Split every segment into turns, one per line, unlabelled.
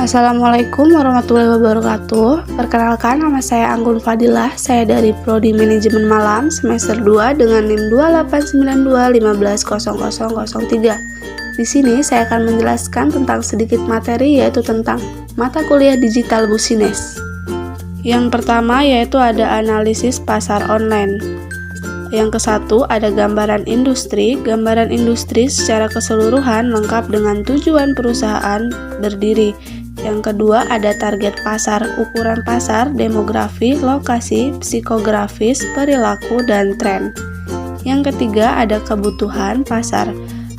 Assalamualaikum warahmatullahi wabarakatuh. Perkenalkan, nama saya Anggun Fadilah. Saya dari Prodi Manajemen Malam semester 2 dengan NIM 2892150003. Di sini saya akan menjelaskan tentang sedikit materi, yaitu tentang mata kuliah digital Busines. Yang pertama yaitu ada analisis pasar online. Yang ke-1 ada gambaran industri. Gambaran industri secara keseluruhan lengkap dengan tujuan perusahaan berdiri. Yang kedua ada target pasar, ukuran pasar, demografi, lokasi, psikografis, perilaku, dan tren. Yang ketiga ada kebutuhan pasar,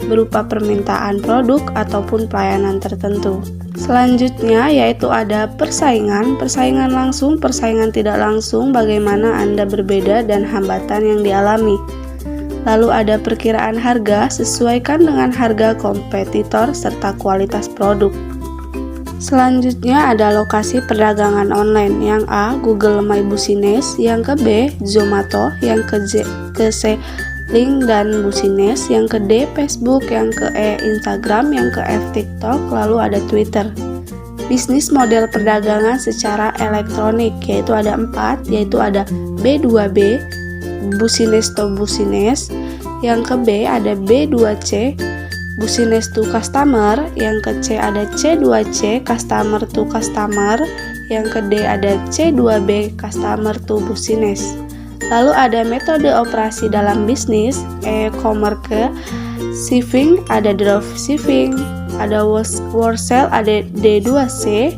berupa permintaan produk ataupun pelayanan tertentu. Selanjutnya yaitu ada persaingan, persaingan langsung, persaingan tidak langsung, bagaimana Anda berbeda dan hambatan yang dialami. Lalu ada perkiraan harga, sesuaikan dengan harga kompetitor serta kualitas produk. Selanjutnya ada lokasi perdagangan online. Yang A, Google My Busines. Yang ke B, Zomato. Yang ke C, Link dan Busines. Yang ke D, Facebook. Yang ke E, Instagram. Yang ke F, TikTok. Lalu ada Twitter. Bisnis model perdagangan secara elektronik, yaitu ada 4, yaitu ada B2B, Busines to Busines. Yang ke B ada B2C, Busines to Customer. Yang ke C ada C2C, Customer to Customer. Yang ke D ada C2B, Customer to Busines. Lalu ada metode operasi dalam bisnis, e-commerce, shipping, ada dropshipping, ada wholesale, ada D2C,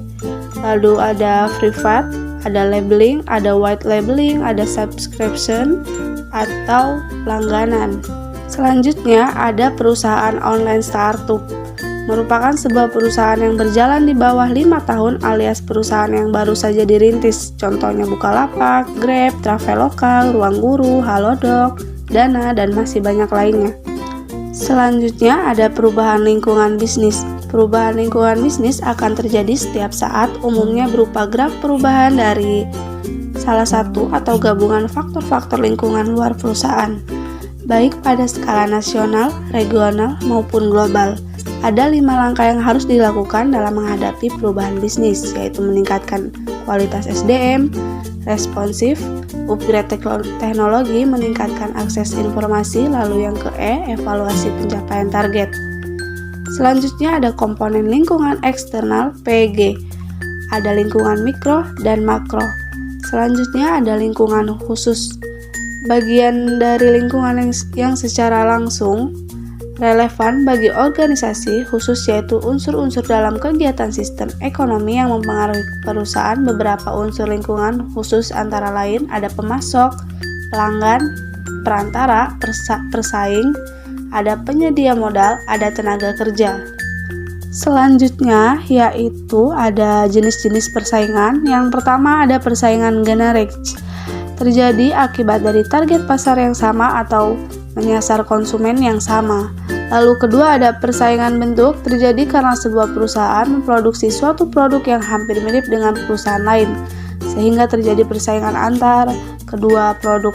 lalu ada privat, ada labeling, ada white labeling, ada subscription atau langganan. Selanjutnya ada perusahaan online startup, merupakan sebuah perusahaan yang berjalan di bawah 5 tahun alias perusahaan yang baru saja dirintis. Contohnya Bukalapak, Grab, Traveloka, Ruang Guru, Halodoc, Dana, dan masih banyak lainnya. Selanjutnya ada perubahan lingkungan bisnis. Perubahan lingkungan bisnis akan terjadi setiap saat, umumnya berupa graf perubahan dari salah satu atau gabungan faktor-faktor lingkungan luar perusahaan, baik pada skala nasional, regional, maupun global. Ada 5 langkah yang harus dilakukan dalam menghadapi perubahan bisnis, yaitu meningkatkan kualitas SDM, responsif, upgrade teknologi, meningkatkan akses informasi, lalu yang ke E, evaluasi pencapaian target. Selanjutnya ada komponen lingkungan eksternal PG. Ada lingkungan mikro dan makro. Selanjutnya ada lingkungan khusus. Bagian dari lingkungan yang secara langsung relevan bagi organisasi khusus, yaitu unsur-unsur dalam kegiatan sistem ekonomi yang mempengaruhi perusahaan. Beberapa unsur lingkungan khusus antara lain ada pemasok, pelanggan, perantara, persaing, ada penyedia modal, ada tenaga kerja. Selanjutnya yaitu ada jenis-jenis persaingan. Yang pertama ada persaingan generik, terjadi akibat dari target pasar yang sama atau menyasar konsumen yang sama. Lalu kedua ada persaingan bentuk, terjadi karena sebuah perusahaan memproduksi suatu produk yang hampir mirip dengan perusahaan lain, sehingga terjadi persaingan antar kedua produk.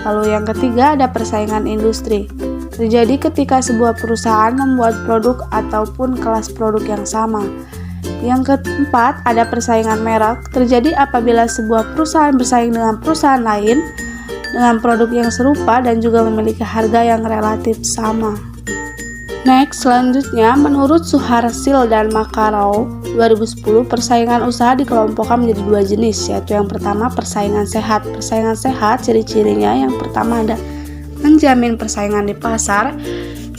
Lalu yang ketiga ada persaingan industri, terjadi ketika sebuah perusahaan membuat produk ataupun kelas produk yang sama. Yang keempat ada persaingan merek, terjadi apabila sebuah perusahaan bersaing dengan perusahaan lain dengan produk yang serupa dan juga memiliki harga yang relatif sama. Next, selanjutnya menurut Suharsil dan Makarov 2010, persaingan usaha dikelompokkan menjadi 2 jenis, yaitu yang pertama persaingan sehat. Persaingan sehat ciri-cirinya yang pertama ada menjamin persaingan di pasar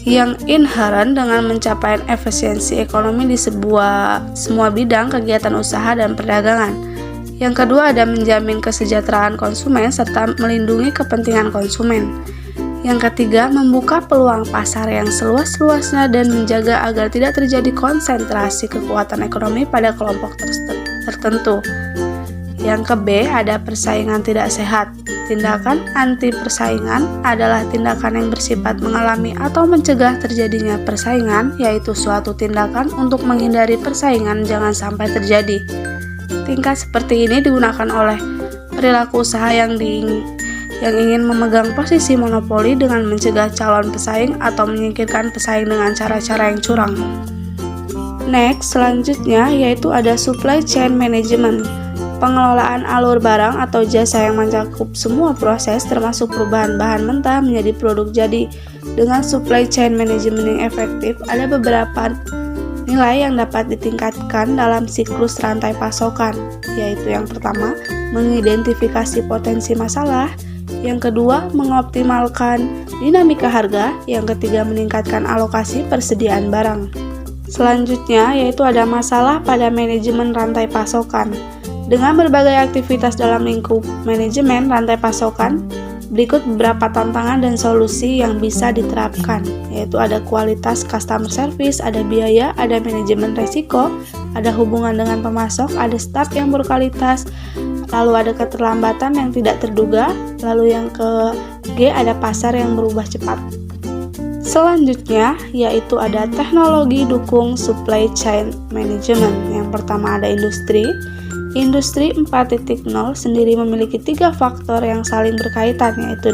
yang inheren dengan mencapai efisiensi ekonomi di semua bidang kegiatan usaha dan perdagangan. Yang kedua ada menjamin kesejahteraan konsumen serta melindungi kepentingan konsumen. Yang ketiga membuka peluang pasar yang seluas-luasnya dan menjaga agar tidak terjadi konsentrasi kekuatan ekonomi pada kelompok tertentu. Yang ke B ada persaingan tidak sehat. Tindakan anti persaingan adalah tindakan yang bersifat mengalami atau mencegah terjadinya persaingan, yaitu suatu tindakan untuk menghindari persaingan jangan sampai terjadi. Tingkat seperti ini digunakan oleh perilaku usaha yang ingin memegang posisi monopoli dengan mencegah calon pesaing atau menyingkirkan pesaing dengan cara-cara yang curang. Next, selanjutnya yaitu ada supply chain management. Pengelolaan alur barang atau jasa yang mencakup semua proses termasuk perubahan bahan mentah menjadi produk jadi. Dengan supply chain management yang efektif, ada beberapa nilai yang dapat ditingkatkan dalam siklus rantai pasokan, yaitu yang pertama, mengidentifikasi potensi masalah, yang kedua, mengoptimalkan dinamika harga, yang ketiga, meningkatkan alokasi persediaan barang. Selanjutnya, yaitu ada masalah pada manajemen rantai pasokan. Dengan berbagai aktivitas dalam lingkup manajemen rantai pasokan, berikut beberapa tantangan dan solusi yang bisa diterapkan, yaitu ada kualitas customer service, ada biaya, ada manajemen risiko, ada hubungan dengan pemasok, ada staf yang berkualitas, lalu ada keterlambatan yang tidak terduga, lalu yang ke G ada pasar yang berubah cepat. Selanjutnya, yaitu ada teknologi dukung supply chain management. Yang pertama ada industri. Industri 4.0 sendiri memiliki 3 faktor yang saling berkaitan, yaitu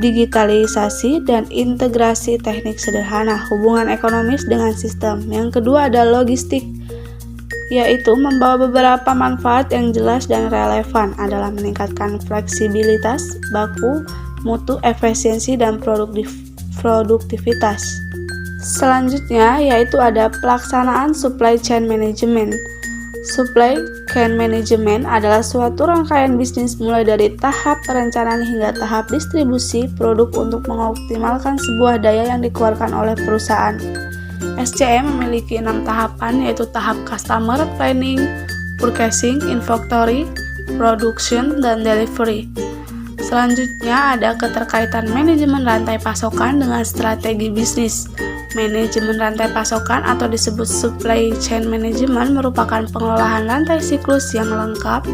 digitalisasi dan integrasi teknik sederhana, hubungan ekonomis dengan sistem. Yang kedua ada logistik, yaitu membawa beberapa manfaat yang jelas dan relevan adalah meningkatkan fleksibilitas, baku, mutu, efisiensi, dan produktivitas. Selanjutnya yaitu ada pelaksanaan supply chain management. Supply chain management adalah suatu rangkaian bisnis mulai dari tahap perencanaan hingga tahap distribusi produk untuk mengoptimalkan sebuah daya yang dikeluarkan oleh perusahaan. SCM memiliki 6 tahapan, yaitu tahap customer, planning, purchasing, inventory, production, dan delivery. Selanjutnya ada keterkaitan manajemen rantai pasokan dengan strategi bisnis. Manajemen rantai pasokan atau disebut supply chain management merupakan pengelolaan rantai siklus yang lengkap,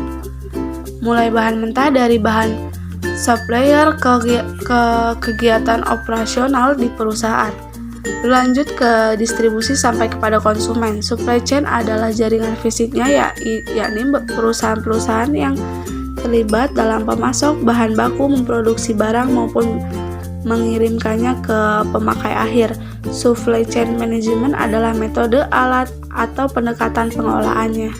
mulai bahan mentah dari bahan supplier ke kegiatan operasional di perusahaan, berlanjut ke distribusi sampai kepada konsumen. Supply chain adalah jaringan fisiknya, yakni perusahaan-perusahaan yang terlibat dalam pemasok bahan baku, memproduksi barang maupun mengirimkannya ke pemakai akhir. Supply chain management adalah metode, alat, atau pendekatan pengelolaannya.